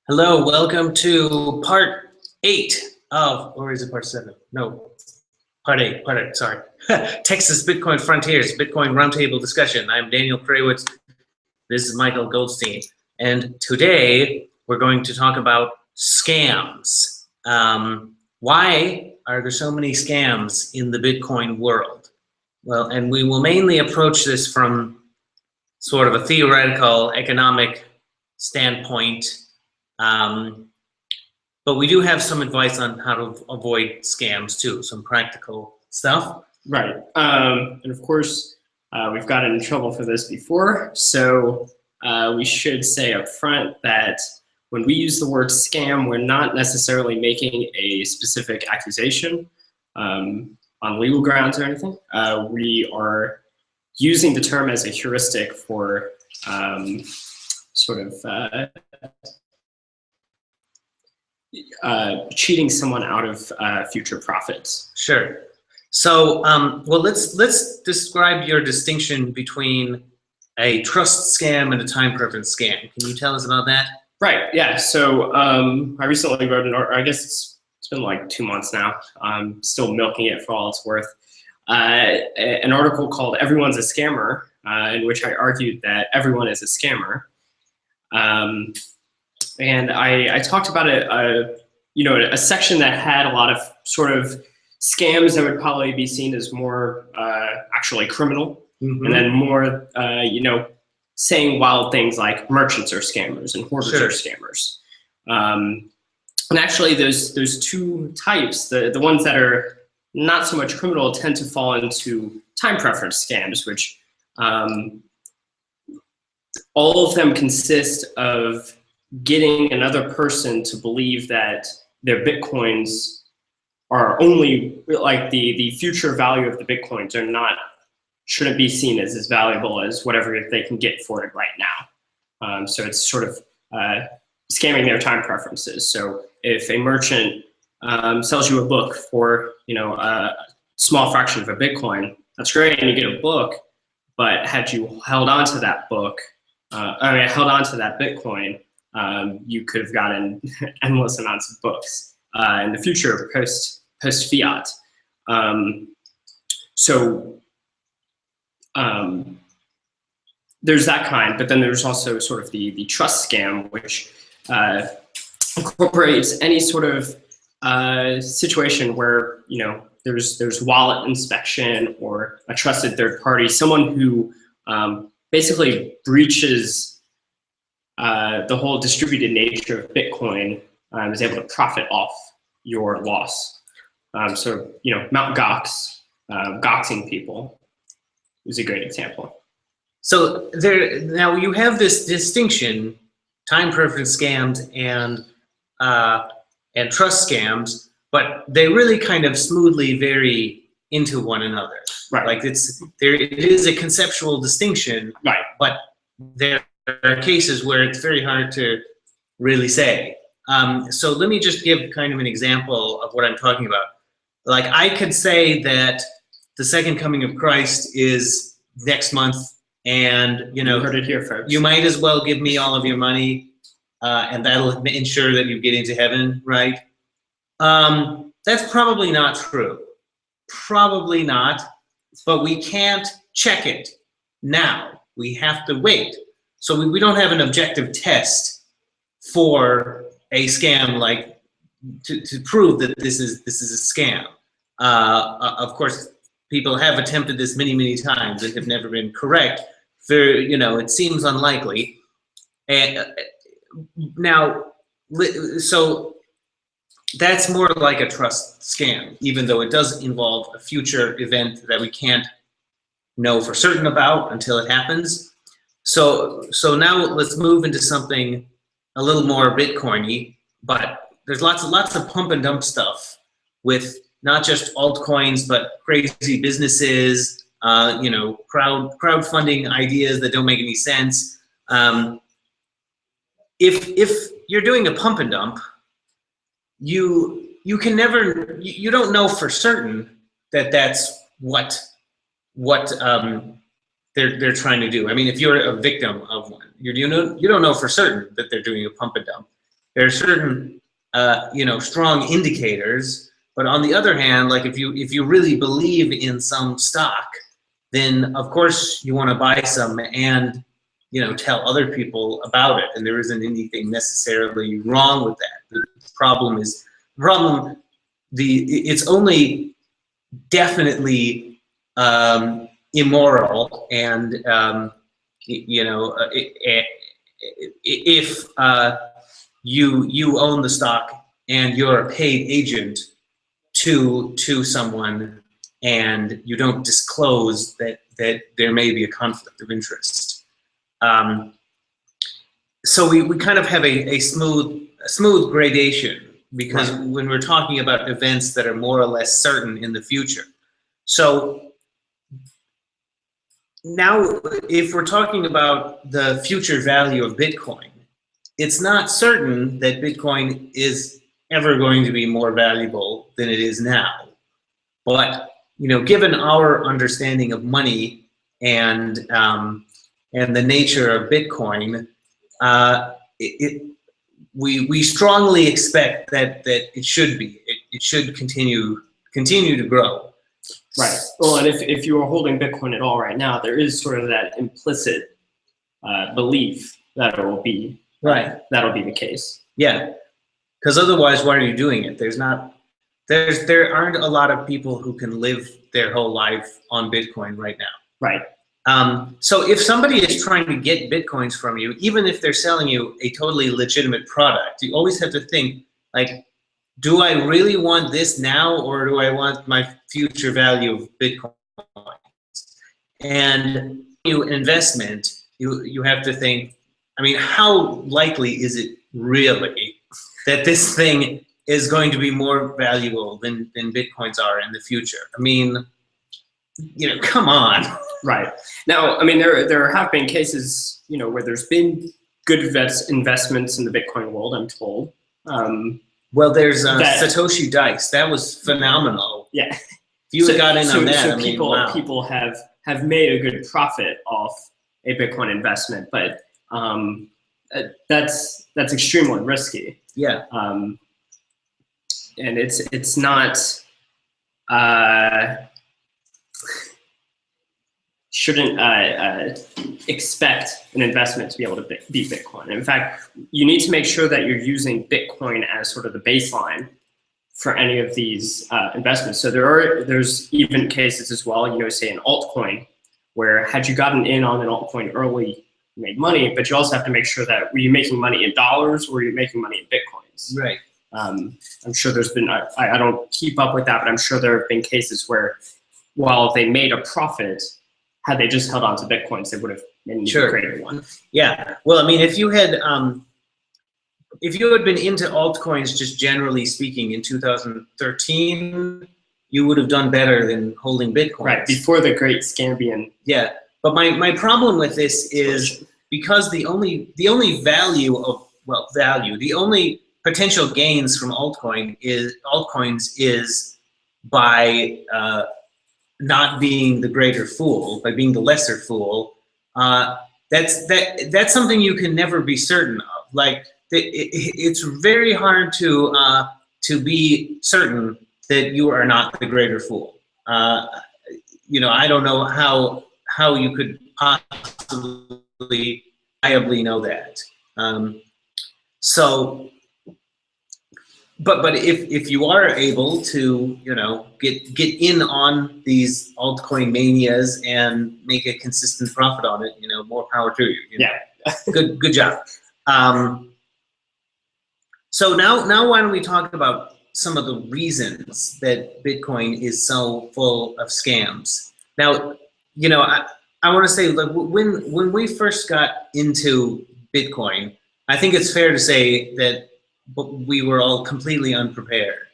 Hello, welcome to part 8 of, or is it part 7? No, part 8, sorry. Texas Bitcoin Frontiers, Bitcoin Roundtable Discussion. I'm Daniel Kraywitz. This is Michael Goldstein. And today we're going to talk about scams. Why are there so many scams in the Bitcoin world? Well, and we will mainly approach this from sort of a theoretical economic standpoint. But we do have some advice on how to avoid scams too, some practical stuff. Right. And of course, we've gotten in trouble for this before. So we should say up front that when we use the word scam, we're not necessarily making a specific accusation on legal grounds or anything. We are using the term as a heuristic for cheating someone out of future profits. Sure. So, well, let's describe your distinction between a trust scam and a time preference scam. Can you tell us about that? Right. Yeah. So I recently wrote an article. I guess it's been like 2 months now. I'm still milking it for all it's worth. An article called "Everyone's a Scammer," in which I argued that everyone is a scammer. And I talked about a section that had a lot of sort of scams that would probably be seen as more actually criminal, and then more, saying wild things like merchants are scammers and hoarders are scammers. And actually, those two types, the ones that are not so much criminal, tend to fall into time preference scams, which all of them consist of getting another person to believe that their Bitcoins are only, like the future value of the Bitcoins shouldn't be seen as valuable as whatever they can get for it right now. So it's sort of scamming their time preferences. So if a merchant sells you a book for a small fraction of a Bitcoin, that's great, and you get a book, but had you held on to that book, held on to that Bitcoin, you could have gotten endless amounts of books in the future post fiat. There's that kind, but then there's also sort of the trust scam, which incorporates any sort of situation where there's wallet inspection or a trusted third party, someone who basically breaches the whole distributed nature of Bitcoin, is able to profit off your loss. So Mt. Gox, goxing people is a great example. So now you have this distinction, time preference scams and trust scams, but they really kind of smoothly vary into one another. Right. Like it is a conceptual distinction. Right. But there are cases where it's very hard to really say. So let me just give kind of an example of what I'm talking about. Like I could say that the second coming of Christ is next month, and you heard it here first. You might as well give me all of your money, and that'll ensure that you get into heaven, right? That's probably not true. Probably not, but we can't check it now. We have to wait. So we don't have an objective test for a scam, like to prove that this is a scam. Of course, people have attempted this many times and have never been correct. It seems unlikely. And now, so that's more like a trust scam, even though it does involve a future event that we can't know for certain about until it happens. So now let's move into something a little more Bitcoin-y, but there's lots of pump and dump stuff with not just altcoins, but crazy businesses, crowdfunding ideas that don't make any sense. If you're doing a pump and dump, you can never, you don't know for certain that that's what they're trying to do. I mean, if you're a victim of one, you don't know for certain that they're doing a pump and dump. there are certain strong indicators. But on the other hand, like if you really believe in some stock, then of course you want to buy some and tell other people about it. And there isn't anything necessarily wrong with that. The problem it's only definitely immoral, and if you own the stock and you're a paid agent to someone and you don't disclose that there may be a conflict of interest. So we kind of have a smooth gradation, because when we're talking about events that are more or less certain in the future. So now if we're talking about the future value of Bitcoin, it's not certain that Bitcoin is ever going to be more valuable than it is now. But given our understanding of money and the nature of Bitcoin, we strongly expect that it should be. It should continue to grow. Right. Well, and if you are holding Bitcoin at all right now, there is sort of that implicit belief that it will be that'll be the case. Yeah, because otherwise, why are you doing it? There aren't a lot of people who can live their whole life on Bitcoin right now. Right. So if somebody is trying to get Bitcoins from you, even if they're selling you a totally legitimate product, you always have to think, like, do I really want this now, or do I want my future value of Bitcoin? And investment, you have to think, I mean, how likely is it really that this thing is going to be more valuable than Bitcoins are in the future? I mean, come on. Right. Now, I mean, there have been cases, where there's been good investments in the Bitcoin world, I'm told. Well, there's Satoshi Dice. That was phenomenal. Yeah. If you got in on that, so I mean, wow. People have made a good profit off a Bitcoin investment, but that's extremely risky. Yeah. And it's not shouldn't expect an investment to be able to beat Bitcoin. In fact, you need to make sure that you're using Bitcoin as sort of the baseline for any of these investments. So there's even cases as well, say an altcoin, where had you gotten in on an altcoin early, you made money, but you also have to make sure that were you making money in dollars or were you making money in Bitcoins? Right. I'm sure there's been, I don't keep up with that, but I'm sure there have been cases where while they made a profit, had they just held on to Bitcoins, they would have made an even greater one. Yeah. Well, I mean, if you had been into altcoins just generally speaking in 2013, you would have done better than holding Bitcoin. Right, before the great Scambian. Yeah. But my problem with this is because the only value of, well, the only potential gains from altcoins is by not being the greater fool, by being the lesser fool. That's something you can never be certain of. Like it's very hard to be certain that you are not the greater fool. I don't know how you could possibly reliably know that. But if you are able to get in on these altcoin manias and make a consistent profit on it, more power to you. Yeah. Good job. So now why don't we talk about some of the reasons that Bitcoin is so full of scams? Now, I want to say, like, when we first got into Bitcoin, I think it's fair to say that we were all completely unprepared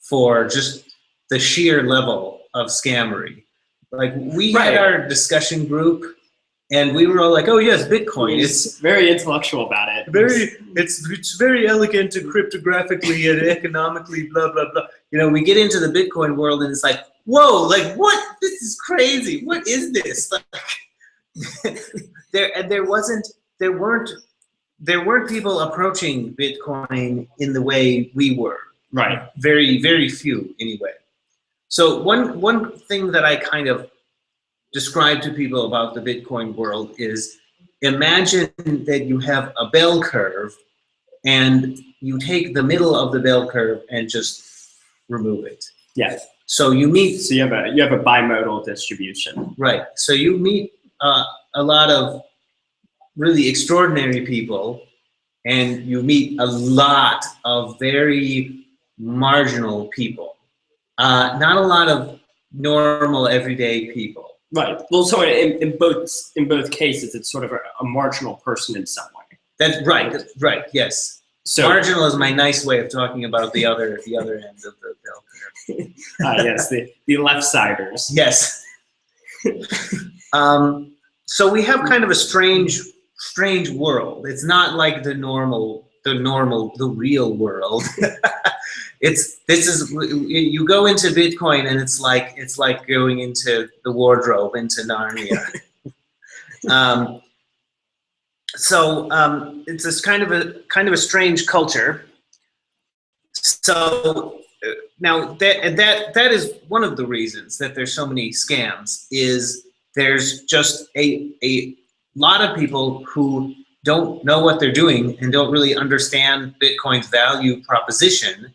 for just the sheer level of scammery. Like, we had our discussion group, and we were all like, "Oh yes, Bitcoin. It's very intellectual about it. It's very elegant and cryptographically and economically, blah blah blah." We get into the Bitcoin world, and it's like, "Whoa! Like, what? This is crazy. What is this?" Like, there weren't there weren't people approaching Bitcoin in the way we were. Right. Very, very few anyway. So one thing that I kind of describe to people about the Bitcoin world is, imagine that you have a bell curve and you take the middle of the bell curve and just remove it. Yeah. So you meet. So you have a bimodal distribution. Right. So you meet a lot of really extraordinary people, and you meet a lot of very marginal people. Not a lot of normal everyday people. Right. Well, so in both cases, it's sort of a marginal person in some way. That's right. That's right. Yes. So marginal is my nice way of talking about the other end of the bell curve. Yes, the left-siders. Yes. So we have kind of a strange world. It's not like the real world. You go into Bitcoin and it's like going into the wardrobe, into Narnia. It's this kind of a strange culture. So now that is one of the reasons that there's so many scams, is there's just a lot of people who don't know what they're doing and don't really understand Bitcoin's value proposition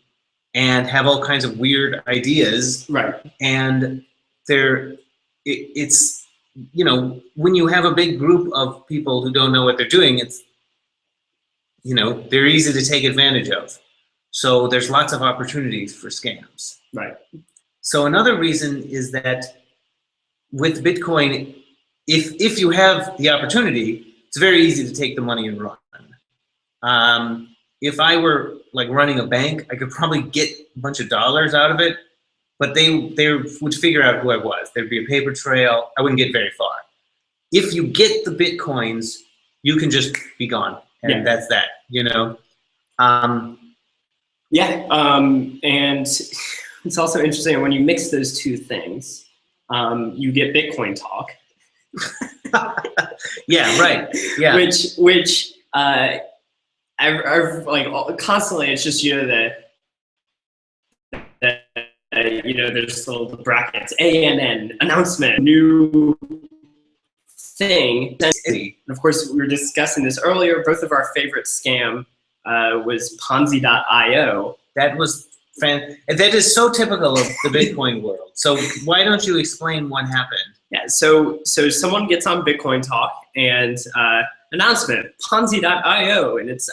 and have all kinds of weird ideas. Right. And it's, you know, when you have a big group of people who don't know what they're doing, it's, you know, they're easy to take advantage of. So there's lots of opportunities for scams. Right. So another reason is that with Bitcoin, if you have the opportunity, it's very easy to take the money and run. If I were like running a bank, I could probably get a bunch of dollars out of it, but they would figure out who I was. There'd be a paper trail. I wouldn't get very far. If you get the Bitcoins, you can just be gone, and that's that, you know? And it's also interesting when you mix those two things, you get Bitcoin talk. Yeah, right. Yeah. Which I've like constantly, it's just, you know, you know, there's little brackets, ANN, announcement, new thing. And of course, we were discussing this earlier. Both of our favorite scam was Ponzi.io. That was that is so typical of the Bitcoin world. So why don't you explain what happened? Yeah, so someone gets on Bitcoin Talk and announcement, Ponzi.io, and it's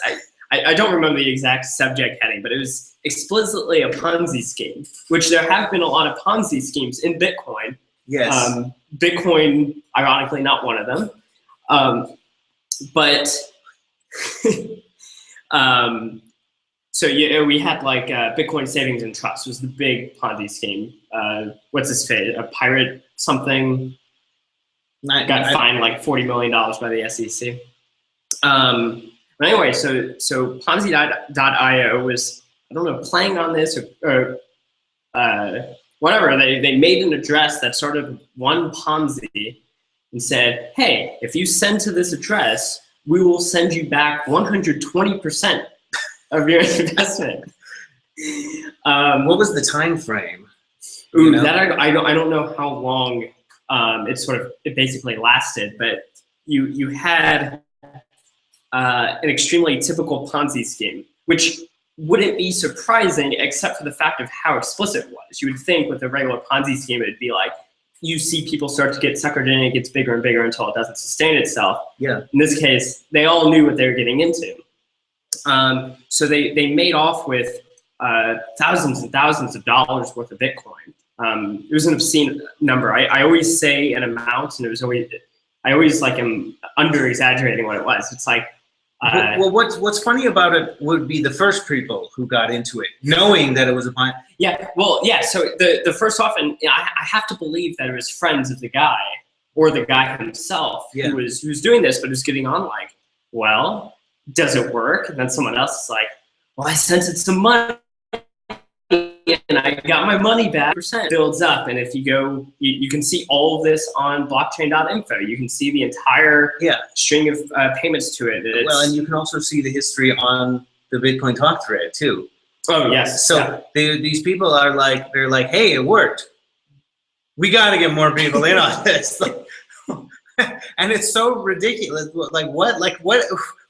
I don't remember the exact subject heading, but it was explicitly a Ponzi scheme, which there have been a lot of Ponzi schemes in Bitcoin. Yes. Bitcoin, ironically, not one of them. So yeah, we had like Bitcoin Savings and Trust was the big Ponzi scheme. What's his face? A pirate something got fined like $40 million by the SEC. But anyway, so Ponzi.io was, I don't know, playing on this or whatever. They made an address that sort of won Ponzi and said, hey, if you send to this address, we will send you back 120% of your investment. What was the time frame? Ooh, you know? That I don't know how long it basically lasted, but you had an extremely typical Ponzi scheme, which wouldn't be surprising except for the fact of how explicit it was. You would think with a regular Ponzi scheme, it'd be like, you see people start to get suckered in, it gets bigger and bigger until it doesn't sustain itself. Yeah. In this case, they all knew what they were getting into. So they made off with thousands and thousands of dollars worth of Bitcoin. It was an obscene number. I always say an amount, and I always like am under exaggerating what it was. It's like, well, what's funny about it would be the first people who got into it, knowing that it was a Ponzi. Yeah, well, yeah. So the first off, and I have to believe that it was friends of the guy or the guy himself who was doing this, but was getting on like, well, does it work? And then someone else is like, well, I sent it some money. and I got my money back. Percent builds up, and if you go, you can see all of this on blockchain.info. You can see the entire string of payments to it. Well, and you can also see the history on the Bitcoin talk thread too. Oh yes. So these people are like, they're like, hey, it worked. We got to get more people in on this. And it's so ridiculous. Like what? Like what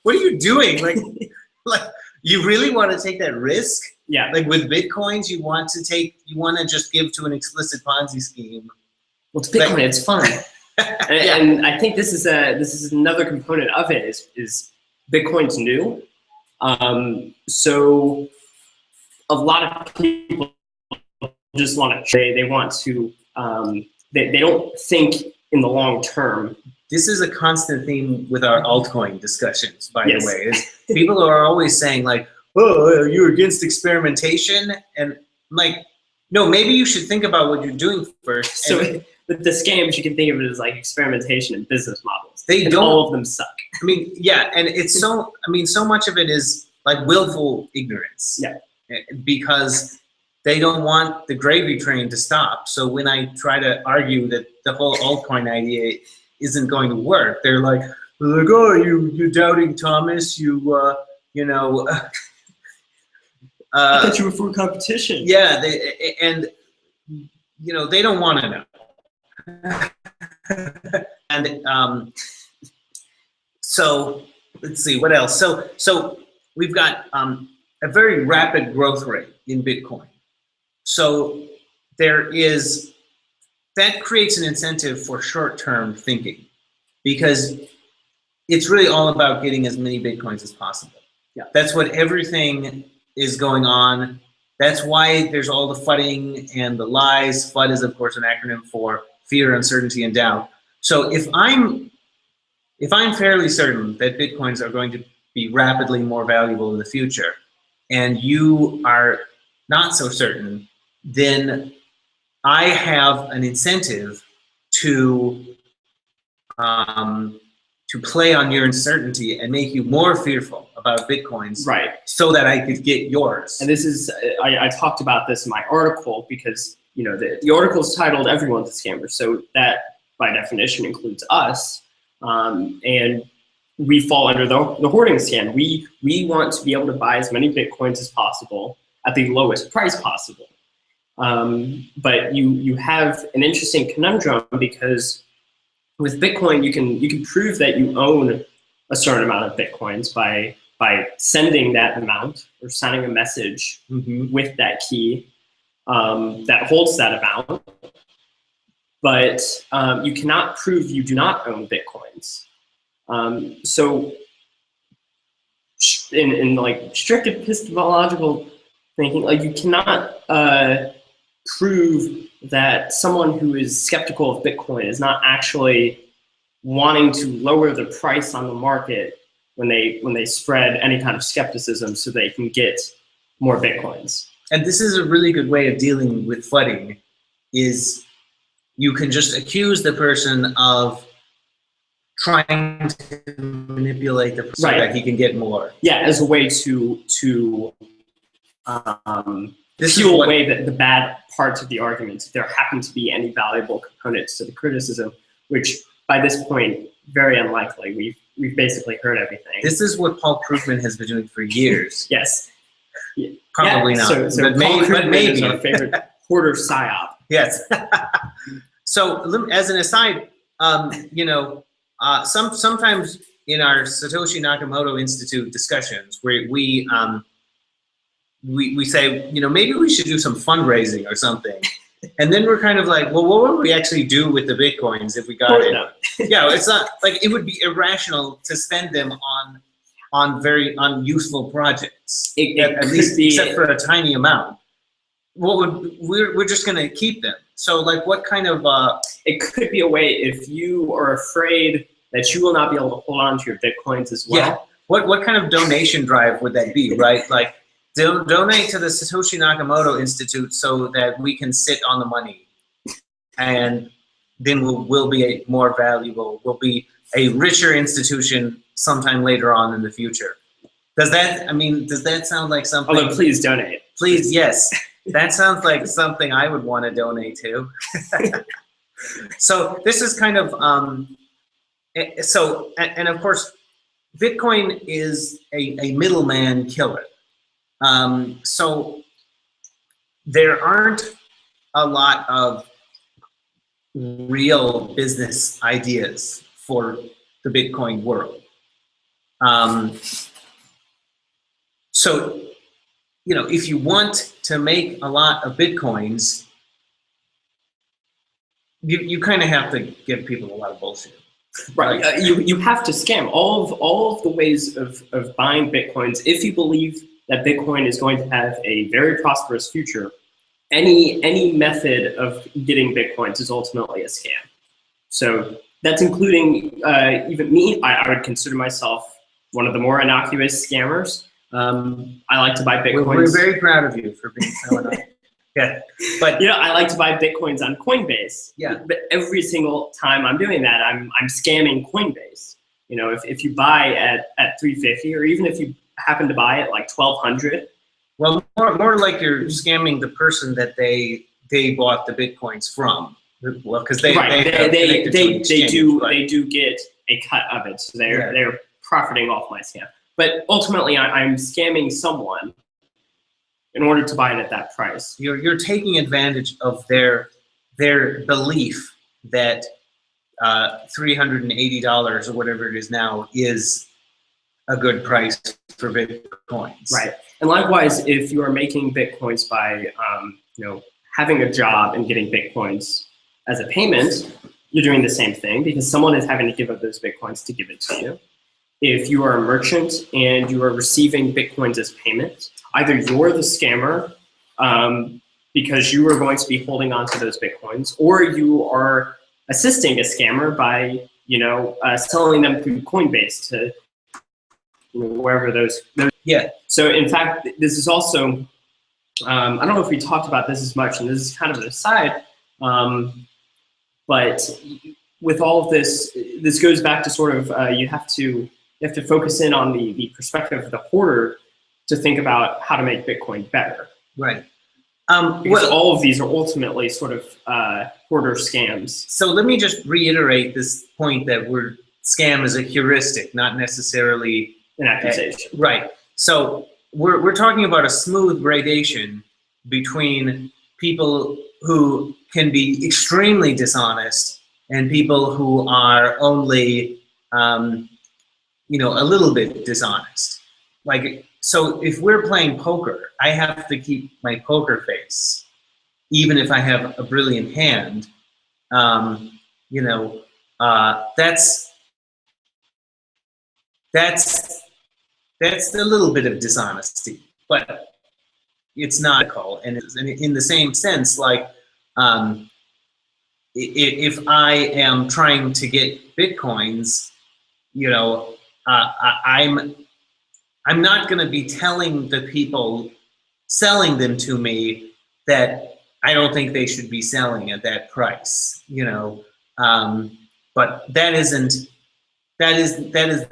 are you doing? Like you really want to take that risk? Yeah. Like with Bitcoins, you want to just give to an explicit Ponzi scheme. Well, it's Bitcoin. It's fun. And I think this is another component of it is Bitcoin's new. So a lot of people just want to trade. They want to, they don't think in the long term. This is a constant theme with our altcoin discussions, by the way. People are always saying like, oh, you're against experimentation? And I'm like, no, maybe you should think about what you're doing first. So with the scams, you can think of it as like experimentation and business models. They don't, all of them suck. I mean, yeah, and it's so, I mean, so much of it is like willful ignorance. Yeah. Because they don't want the gravy train to stop. So when I try to argue that the whole altcoin idea isn't going to work, they're like, oh, you doubting Thomas, you know. I thought you were for competition. Yeah, and you know, they don't want to know. And so let's see what else. So we've got a very rapid growth rate in Bitcoin. So that creates an incentive for short-term thinking, because it's really all about getting as many Bitcoins as possible. Yeah. That's what everything is going on. That's why there's all the FUDDing and the lies. FUD is, of course, an acronym for fear, uncertainty, and doubt. So if I'm fairly certain that Bitcoins are going to be rapidly more valuable in the future, and you are not so certain, then I have an incentive to play on your uncertainty and make you more fearful about Bitcoins, right? So that I could get yours. And this is, I talked about this in my article, because you know the article is titled "Everyone's a Scammer," so that by definition includes us, and we fall under the hoarding scam. We want to be able to buy as many Bitcoins as possible at the lowest price possible. But you have an interesting conundrum, because with Bitcoin you can prove that you own a certain amount of Bitcoins by sending that amount or sending a message with that key that holds that amount. But you cannot prove you do not own Bitcoins. So in like strict epistemological thinking, like you cannot prove that someone who is skeptical of Bitcoin is not actually wanting to lower the price on the market when they spread any kind of skepticism so they can get more Bitcoins. And this is a really good way of dealing with FUDDing, is you can just accuse the person of trying to manipulate the person so that he can get more. Yeah, as a way to fuel away the bad parts of the argument, if there happen to be any valuable components to the criticism, which by this point, very unlikely. We've basically heard everything. This is what Paul Krugman has been doing for years. Yes. Probably not. So but maybe is our favorite hoarder psyop. Yes. So as an aside, you know, sometimes in our Satoshi Nakamoto Institute discussions, where we say, you know, maybe we should do some fundraising or something. And then we're kind of like, well, what would we actually do with the Bitcoins if we got it? Yeah, it's not like, it would be irrational to spend them on very unuseful projects. At least except for a tiny amount. We're just gonna keep them. So like, what kind of it could be a way, if you are afraid that you will not be able to hold on to your Bitcoins as well. Yeah. What kind of donation drive would that be, right? Like, donate to the Satoshi Nakamoto Institute so that we can sit on the money, and then we'll be more valuable. We'll be a richer institution sometime later on in the future. Does that sound like something? Although please donate. Please, yes. That sounds like something I would want to donate to. So this is kind of, and of course, Bitcoin is a middleman killer. So there aren't a lot of real business ideas for the Bitcoin world. So, you know, if you want to make a lot of Bitcoins, you kind of have to give people a lot of bullshit. Right. You have to scam. All of the ways of buying Bitcoins, if you believe that Bitcoin is going to have a very prosperous future, any method of getting Bitcoins is ultimately a scam. So that's including even me. I would consider myself one of the more innocuous scammers. I like to buy Bitcoins. We're very proud of you for being so innocuous. Yeah, but you know, I like to buy Bitcoins on Coinbase. Yeah. But every single time I'm doing that, I'm scamming Coinbase. You know, if you buy at 350, or even if you happen to buy at like 1200. Well, more like you're scamming the person that they bought the Bitcoins from. Well, because they do get a cut of it, so they're profiting off my scam. But ultimately, I'm scamming someone in order to buy it at that price. You're taking advantage of their belief that $380 or whatever it is now is a good price for Bitcoins. Right. And likewise, if you are making Bitcoins by you know, having a job and getting Bitcoins as a payment, you're doing the same thing because someone is having to give up those Bitcoins to give it to you. If you are a merchant and you are receiving Bitcoins as payment, either you're the scammer because you are going to be holding on to those Bitcoins, or you are assisting a scammer by, you know, selling them through Coinbase to, you know, wherever those. Yeah. So in fact, this is also, I don't know if we talked about this as much, and this is kind of an aside, but with all of this, this goes back to sort of you have to focus in on the perspective of the hoarder to think about how to make Bitcoin better. Right. Because all of these are ultimately sort of hoarder scams. So let me just reiterate this point that scam is a heuristic, not necessarily an accusation. Right. So we're talking about a smooth gradation between people who can be extremely dishonest and people who are only, you know, a little bit dishonest. Like, so if we're playing poker, I have to keep my poker face, even if I have a brilliant hand. You know, that's a little bit of dishonesty, but it's not ethical. And in the same sense, like, if I am trying to get Bitcoins, you know, I'm not going to be telling the people selling them to me that I don't think they should be selling at that price, you know. But that is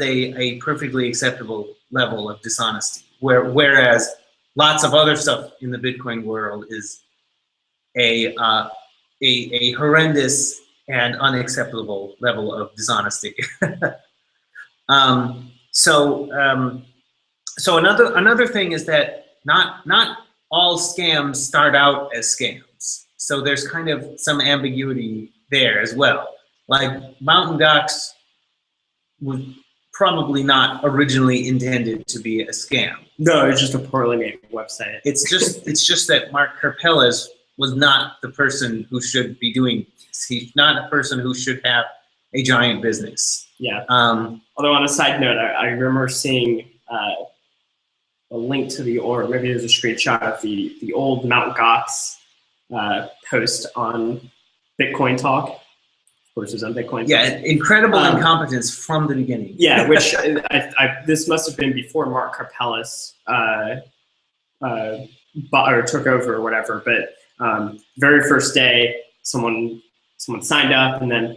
a perfectly acceptable level of dishonesty. Whereas lots of other stuff in the Bitcoin world is a horrendous and unacceptable level of dishonesty. So another thing is that not all scams start out as scams. So there's kind of some ambiguity there as well. Like Mountain Gox was probably not originally intended to be a scam. No, it's just a poorly made website. It's just that Mark Karpelès was not the person who should be doing this. He's not a person who should have a giant business. Yeah. Although on a side note, I remember seeing a link to or maybe there's a screenshot of the old Mt. Gox post on Bitcoin Talk. Of course, it was on Bitcoin. Yeah, incredible incompetence from the beginning. Yeah, which this must have been before Mark Karpelès took over or whatever. But very first day, someone signed up and then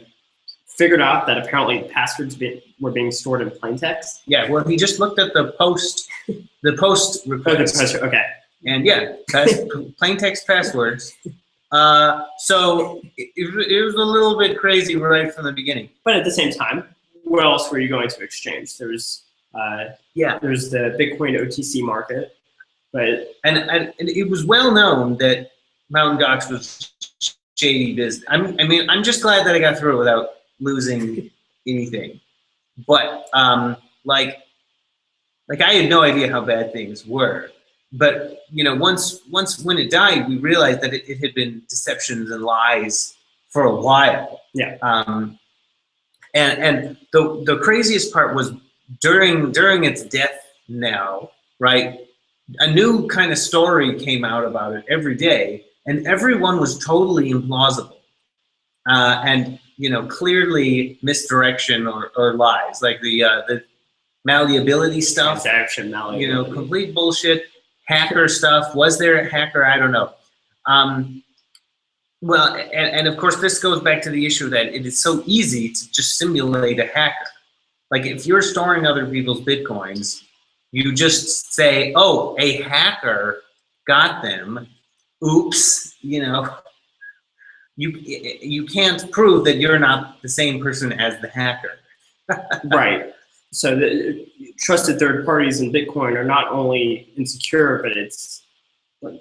figured out that apparently passwords were being stored in plain text. Yeah, well, he just looked at the post request. Okay. And yeah, plain text passwords. So it was a little bit crazy right from the beginning. But at the same time, what else were you going to exchange? There's the Bitcoin OTC market, but and it was well known that Mt. Gox was shady business. I'm just glad that I got through it without losing anything. But like I had no idea how bad things were. But once when it died, we realized that it had been deceptions and lies for a while. Yeah. And the craziest part was during its death now, right? A new kind of story came out about it every day, and everyone was totally implausible. And clearly misdirection or lies, like the malleability stuff. Transaction malleability. Complete bullshit. Hacker stuff. Was there a hacker? I don't know. Well, and of course, this goes back to the issue that it is so easy to just simulate a hacker. Like if you're storing other people's Bitcoins, you just say, oh, a hacker got them. Oops, you can't prove that you're not the same person as the hacker. Right. So the trusted third parties in Bitcoin are not only insecure, but it's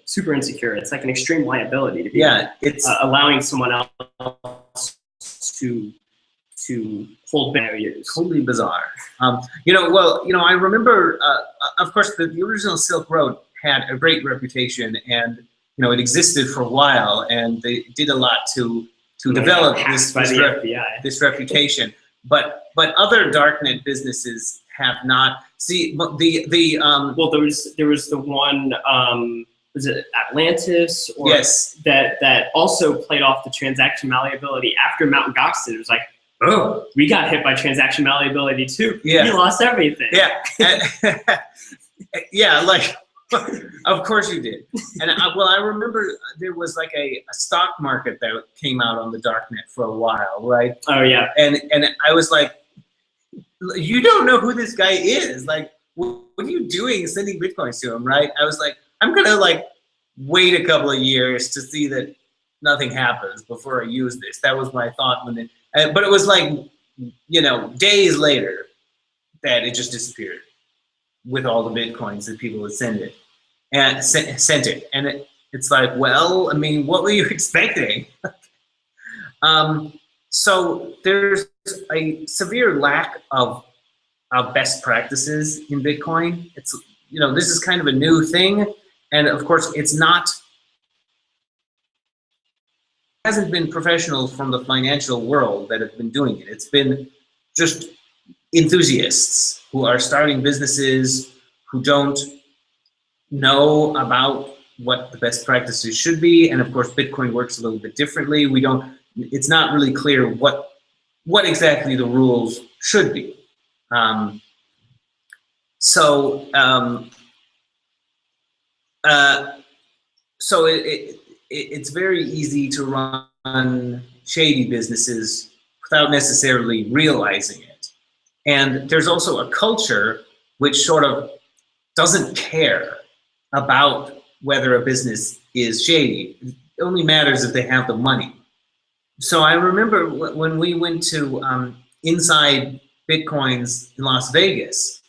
super insecure. It's like an extreme liability to be it's allowing someone else to hold values. Totally bizarre. I remember, of course, the original Silk Road had a great reputation, and it existed for a while, and they did a lot to develop this reputation. But other darknet businesses have not. See, well, there was the one, was it Atlantis? Or yes. That also played off the transaction malleability after Mt. Gox did. It was like, oh, we got hit by transaction malleability too. Yeah. We lost everything. Yeah. Yeah, like, of course you did. And I remember there was like a stock market that came out on the darknet for a while, right? Oh yeah. And I was like, you don't know who this guy is. Like, what are you doing sending Bitcoins to him, right? I was like, I'm gonna wait a couple of years to see that nothing happens before I use this. That was my thought but it was days later that it just disappeared with all the Bitcoins that people had sent it. And it's like, well, I mean, what were you expecting? So there's a severe lack of best practices in Bitcoin. It's, this is kind of a new thing. And of course, hasn't been professionals from the financial world that have been doing it. It's been just enthusiasts who are starting businesses who don't know about what the best practices should be. And of course, Bitcoin works a little bit differently. It's not really clear what exactly the rules should be. So it's very easy to run shady businesses without necessarily realizing it. And there's also a culture which sort of doesn't care about whether a business is shady. It only matters if they have the money. So I remember when we went to Inside Bitcoins in Las Vegas,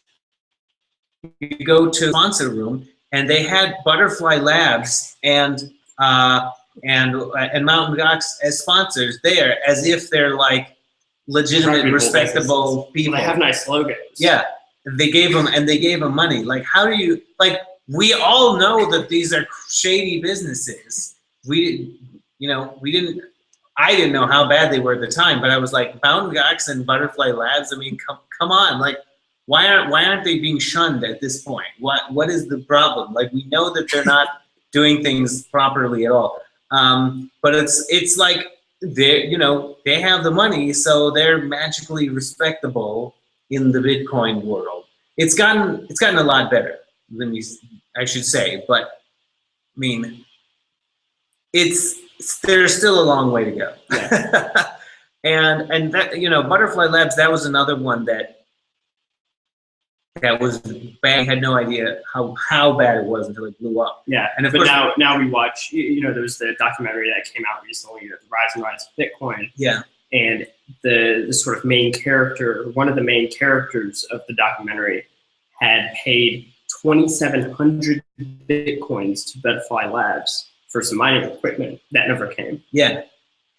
you go to the sponsor room, and they had Butterfly Labs and Mt. Gox as sponsors there, as if they're like legitimate, respectable people. They have nice logos. Yeah, they gave them money. Like, how do you we all know that these are shady businesses. I didn't know how bad they were at the time, but I was like, Mt. Gox and Butterfly Labs. I mean, come on, like, why aren't they being shunned at this point? What is the problem? Like, we know that they're not doing things properly at all. But it's like they have the money, so they're magically respectable in the Bitcoin world. It's gotten a lot better, I should say, but I mean, there's still a long way to go. Yeah. and that, Butterfly Labs, that was another one that that was bad. I had no idea how bad it was until it blew up. Yeah, and of but course, now we watch. There's the documentary that came out recently, the Rise and Rise of Bitcoin. Yeah, and the sort of main character, one of the main characters of the documentary, had paid 2,700 Bitcoins to Butterfly Labs for some mining equipment that never came. Yeah,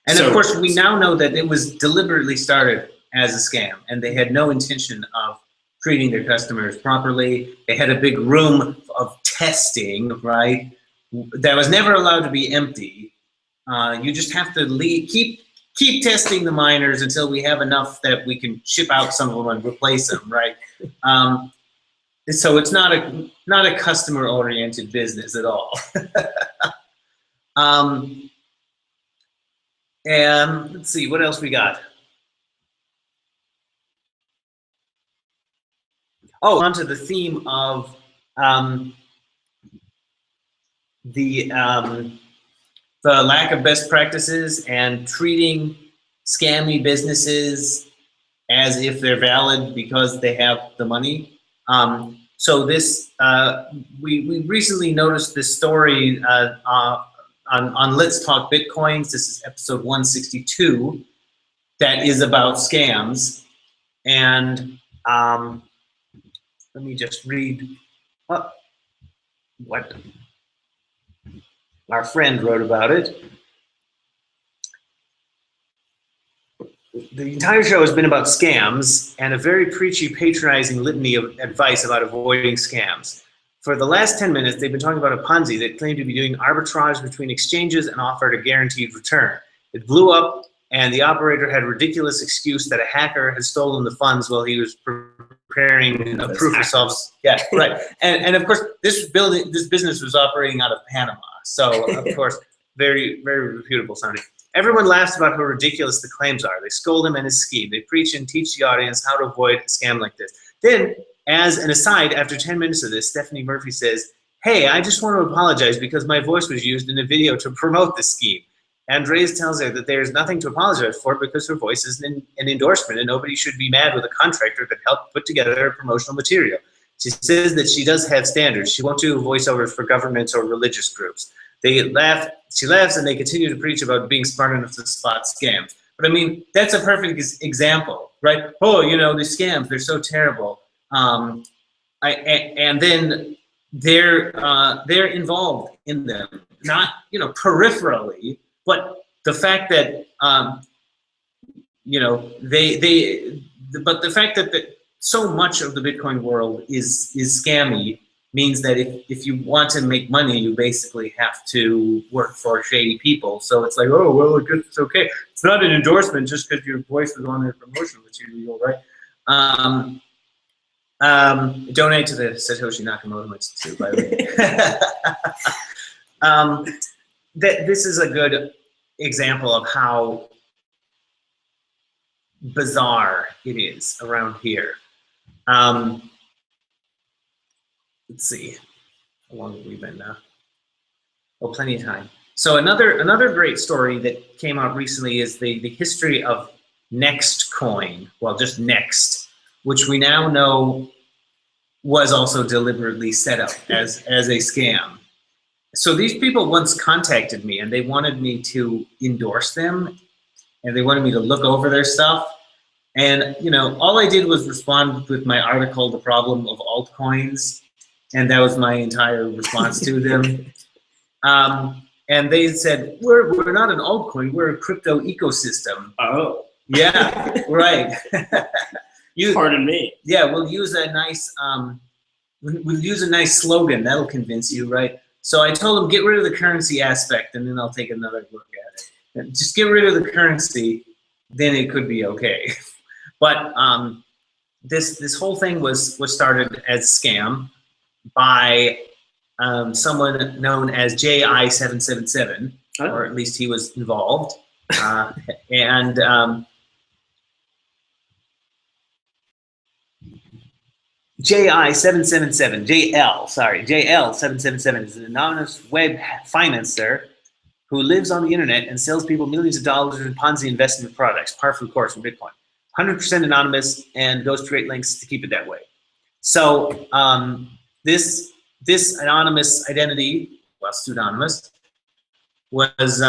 and of course we now know that it was deliberately started as a scam, and they had no intention of treating their customers properly. They had a big room of testing, right? That was never allowed to be empty. You just have to keep testing the miners until we have enough that we can ship out some of them and replace them, right? So it's not a customer-oriented business at all. And let's see, what else we got? Oh, onto the theme of the lack of best practices and treating scammy businesses as if they're valid because they have the money. So this, we recently noticed this story on Let's Talk Bitcoins. This is episode 162 that is about scams. And let me just read what our friend wrote about it. The entire show has been about scams and a very preachy, patronizing litany of advice about avoiding scams. For the last 10 minutes, they've been talking about a Ponzi that claimed to be doing arbitrage between exchanges and offered a guaranteed return. It blew up, and the operator had a ridiculous excuse that a hacker had stolen the funds while he was preparing a proof of self. Yeah, right. And of course, this business was operating out of Panama. So of course, very, very reputable sounding. Everyone laughs about how ridiculous the claims are. They scold him and his scheme. They preach and teach the audience how to avoid a scam like this. Then, as an aside, after 10 minutes of this, Stephanie Murphy says, "Hey, I just want to apologize because my voice was used in a video to promote this scheme." Andres tells her that there's nothing to apologize for because her voice is an endorsement and nobody should be mad with a contractor that helped put together promotional material. She says that she does have standards. She won't do voiceovers for governments or religious groups. She laughs and they continue to preach about being smart enough to spot scams. But I mean, that's a perfect example, right? Oh, these scams, they're so terrible. And then they're involved in them, not, peripherally, but the fact that, but the fact that so much of the Bitcoin world is scammy means that if you want to make money, you basically have to work for shady people. So it's like, oh, well, I guess it's okay. It's not an endorsement just because your voice was on their promotional material, right? Donate to the Satoshi Nakamoto Institute, by the way. This is a good example of how bizarre it is around here. Let's see, how long have we been now? Oh, plenty of time. So another great story that came out recently is the history of Next Coin, well, just Next, which we now know was also deliberately set up as a scam. So these people once contacted me and they wanted me to endorse them and they wanted me to look over their stuff. And, all I did was respond with my article, The Problem of Altcoins. And that was my entire response to them. And they said, we're not an altcoin, we're a crypto ecosystem. Oh. Yeah, right. Pardon me. Yeah, we'll use a nice slogan, that'll convince you, right? So I told them, get rid of the currency aspect and then I'll take another look at it. And just get rid of the currency, then it could be okay. But this whole thing was started as a scam by someone known as JI777, or at least he was involved. JI777, JL777 is an anonymous web financer who lives on the internet and sells people millions of dollars in Ponzi investment products, par for the course in Bitcoin. 100% anonymous and goes to great lengths to keep it that way. So this anonymous identity, well, pseudonymous, was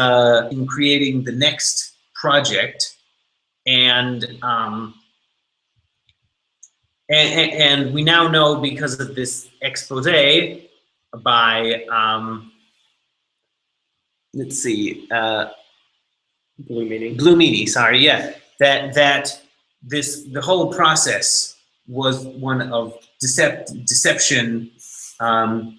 in creating the next project, and we now know, because of this expose by let's see, Blue Meanie. Blue Meanie, sorry, yeah, that the whole process was one of deception and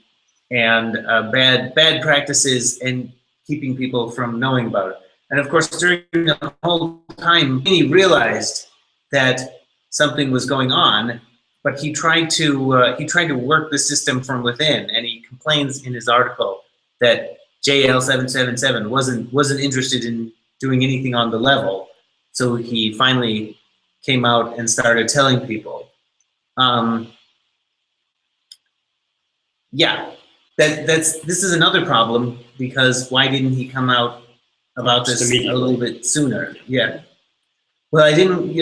bad practices, and keeping people from knowing about it. And of course, during the whole time, he realized that something was going on, but he tried to work the system from within. And he complains in his article that JL777 wasn't interested in doing anything on the level. So he finally came out and started telling people. Yeah, this is another problem, because why didn't he come out about this a little bit sooner? Yeah. Well, I didn't,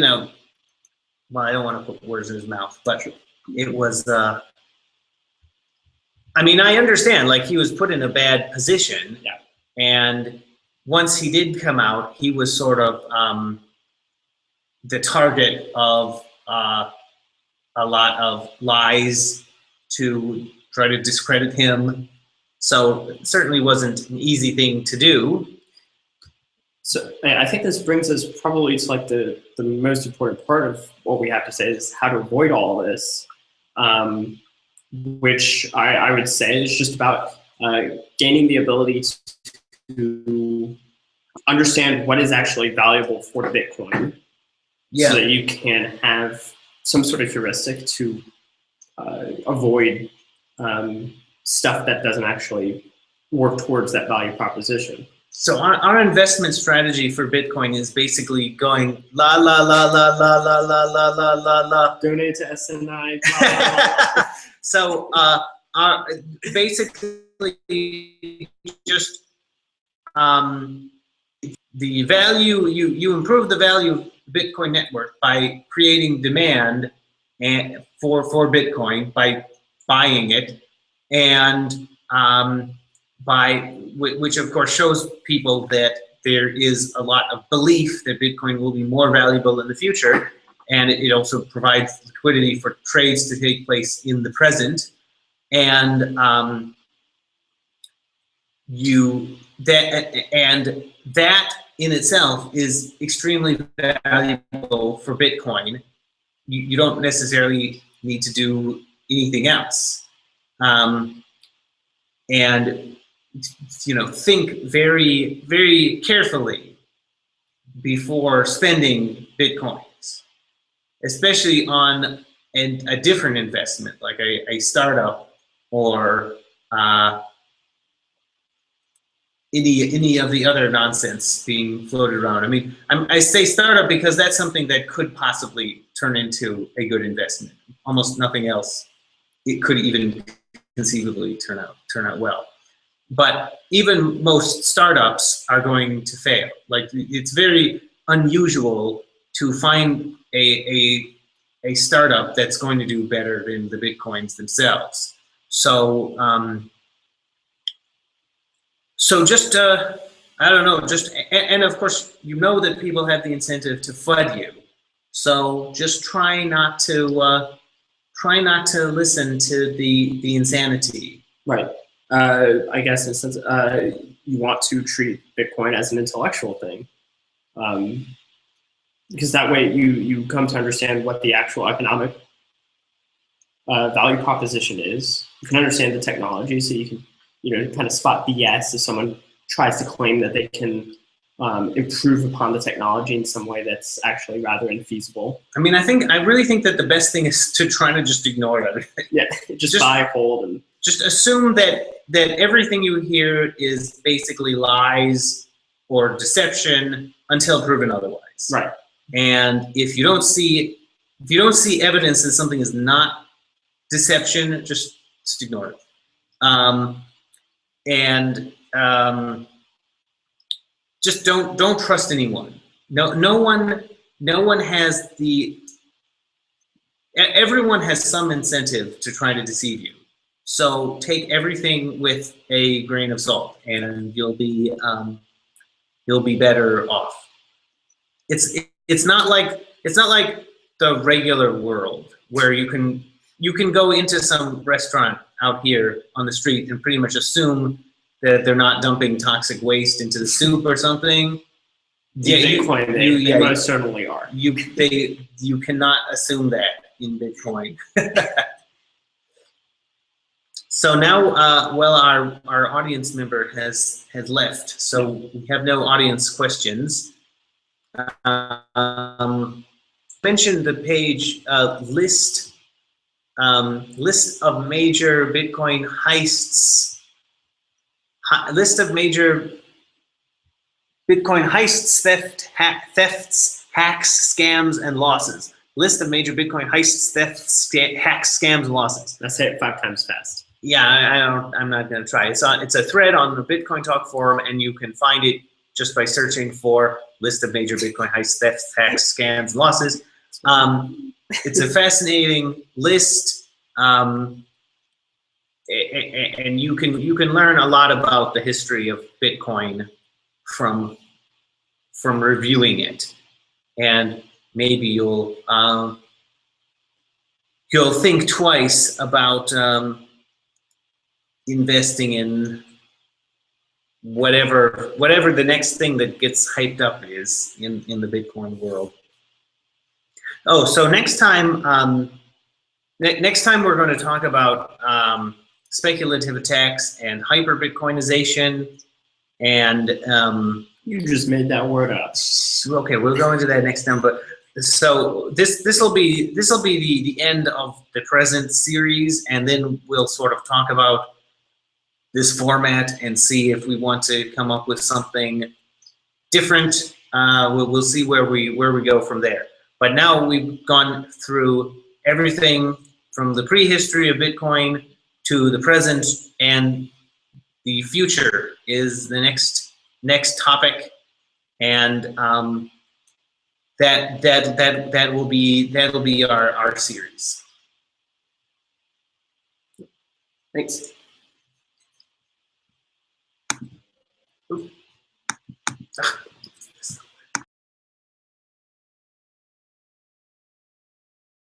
well, I don't want to put words in his mouth, but it was, I mean, I understand, like, he was put in a bad position. Yeah. And once he did come out, he was sort of the target of a lot of lies to try to discredit him. So it certainly wasn't an easy thing to do. So I think this brings us probably to like the most important part of what we have to say is how to avoid all of this, which I would say is just about gaining the ability to understand what is actually valuable for Bitcoin, so that you can have some sort of heuristic to avoid stuff that doesn't actually work towards that value proposition. So our investment strategy for Bitcoin is basically going la la la la la la la la la la la. Donate to SNI. So basically just the value, you improve the value of the Bitcoin network by creating demand and for Bitcoin, by buying it, and which of course shows people that there is a lot of belief that Bitcoin will be more valuable in the future, and it also provides liquidity for trades to take place in the present, and that in itself is extremely valuable for Bitcoin. You don't necessarily need to do anything else, and think very, very carefully before spending Bitcoins, especially on a different investment like a startup or any of the other nonsense being floated around. I mean, I say startup because that's something that could possibly turn into a good investment. Almost nothing else, it could even conceivably turn out well. But even most startups are going to fail. Like, it's very unusual to find a startup that's going to do better than the Bitcoins themselves. So so just I don't know, and of course that people have the incentive to FUD you. So just try not to listen to the insanity. Right. I guess in a sense, you want to treat Bitcoin as an intellectual thing, because that way you come to understand what the actual economic value proposition is. You can understand the technology, so you can kind of spot BS if someone tries to claim that they can improve upon the technology in some way that's actually rather infeasible. I mean, I really think that the best thing is to try to just ignore everything. Yeah, just buy, hold, and just assume that everything you hear is basically lies or deception until proven otherwise. Right. And if you don't see evidence that something is not deception, just ignore it. Just don't trust anyone. No one has the everyone has some incentive to try to deceive you. So take everything with a grain of salt, and you'll be better off. It's not like the regular world where you can go into some restaurant out here on the street and pretty much assume that they're not dumping toxic waste into the soup or something. Yeah, Bitcoin, they most certainly are. You cannot assume that in Bitcoin. So now, well, our audience member has left, so we have no audience questions. Mentioned the page list of major Bitcoin heists. List of major Bitcoin heists, thefts, hacks, scams, and losses. List of major Bitcoin heists, thefts, hacks, scams, and losses. Let's say it 5 times fast. Yeah, I'm not gonna try. It's a thread on the Bitcoin Talk forum, and you can find it just by searching for list of major Bitcoin heists, thefts, hacks, scams, and losses. It's a fascinating list, and you can learn a lot about the history of Bitcoin from reviewing it, and maybe you'll think twice about investing in whatever the next thing that gets hyped up is in the Bitcoin world. Oh, so next time we're going to talk about speculative attacks and hyper Bitcoinization, and you just made that word up. Okay, we'll go into that next time. But so this will be the end of the present series, and then we'll sort of talk about this format and see if we want to come up with something different. We'll see where we go from there. But now we've gone through everything from the prehistory of Bitcoin to the present, and the future is the next topic, and that'll be our series. Thanks. Oops.